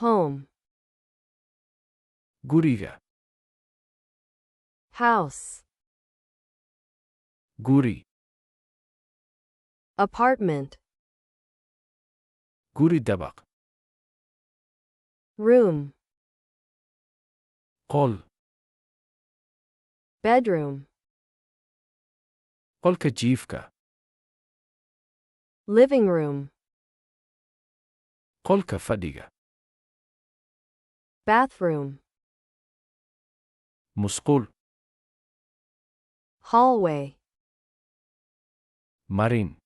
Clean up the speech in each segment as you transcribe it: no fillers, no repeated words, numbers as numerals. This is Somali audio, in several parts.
home, guriga, house, guri, apartment, guri dabaq, room, qol, bedroom, qolka jiifka, living room, qolka fadhiga, bathroom, musqul, hallway, marin,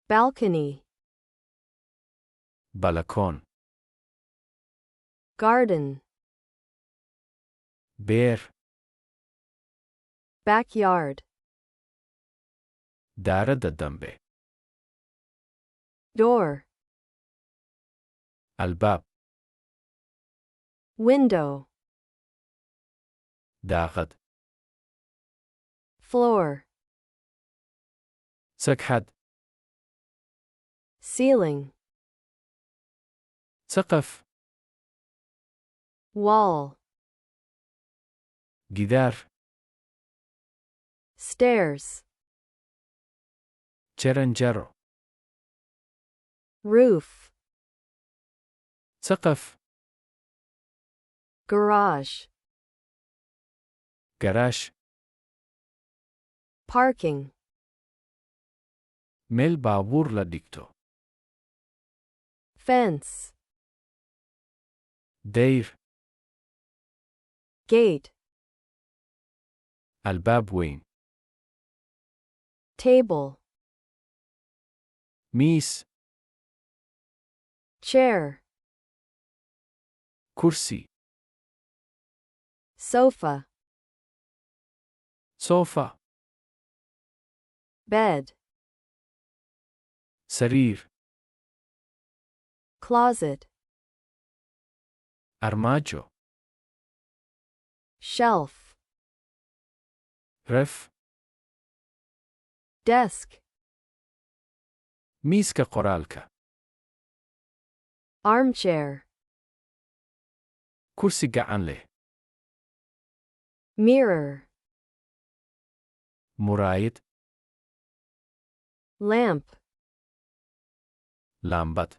balcony, balakon, garden, beer, backyard, daaradda dambe, door, albaab, window, daaqad, floor, sagxad, ceiling, saqaf, wall, gidaar, stairs, jaranjaro, roof, saqaf, garage, garaash, parking, meel baabuur la dhigto, fence, dayr, gate, albaab weyn, table, miis, chair, kursi, sofa, sofa, bed, sariir, closet, armaajo, shelf, ref, desk, miiska qoraalka, armchair, kursi gacan leh, mirror, muraayad, lamp, laambad,